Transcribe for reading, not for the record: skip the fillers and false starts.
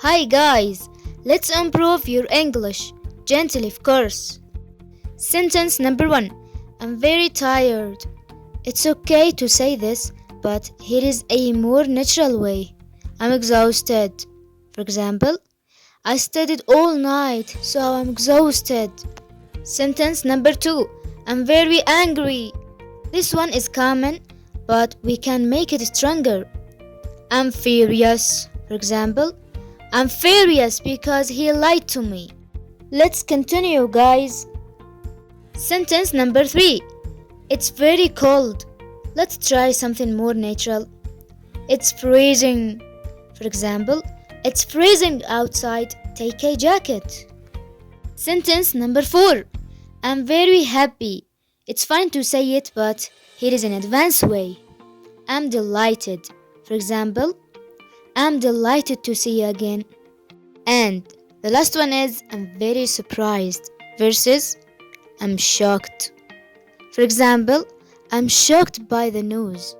Hi guys, let's improve your English. Gently, of course. Sentence number 1. I'm very tired. It's okay to say this, but here is a more natural way. I'm exhausted. For example, I studied all night, so I'm exhausted. Sentence number 2. I'm very angry. This one is common, but we can make it stronger. I'm furious. For example, I'm furious because he lied to me. Let's continue, guys. Sentence number 3. It's very cold. Let's try something more natural. It's freezing. For example, it's freezing outside. Take a jacket. Sentence number 4. I'm very happy. It's fine to say it, but here is an advanced way. I'm delighted. For example, I'm delighted to see you again. And the last one is I'm very surprised versus I'm shocked. For example, I'm shocked by the news.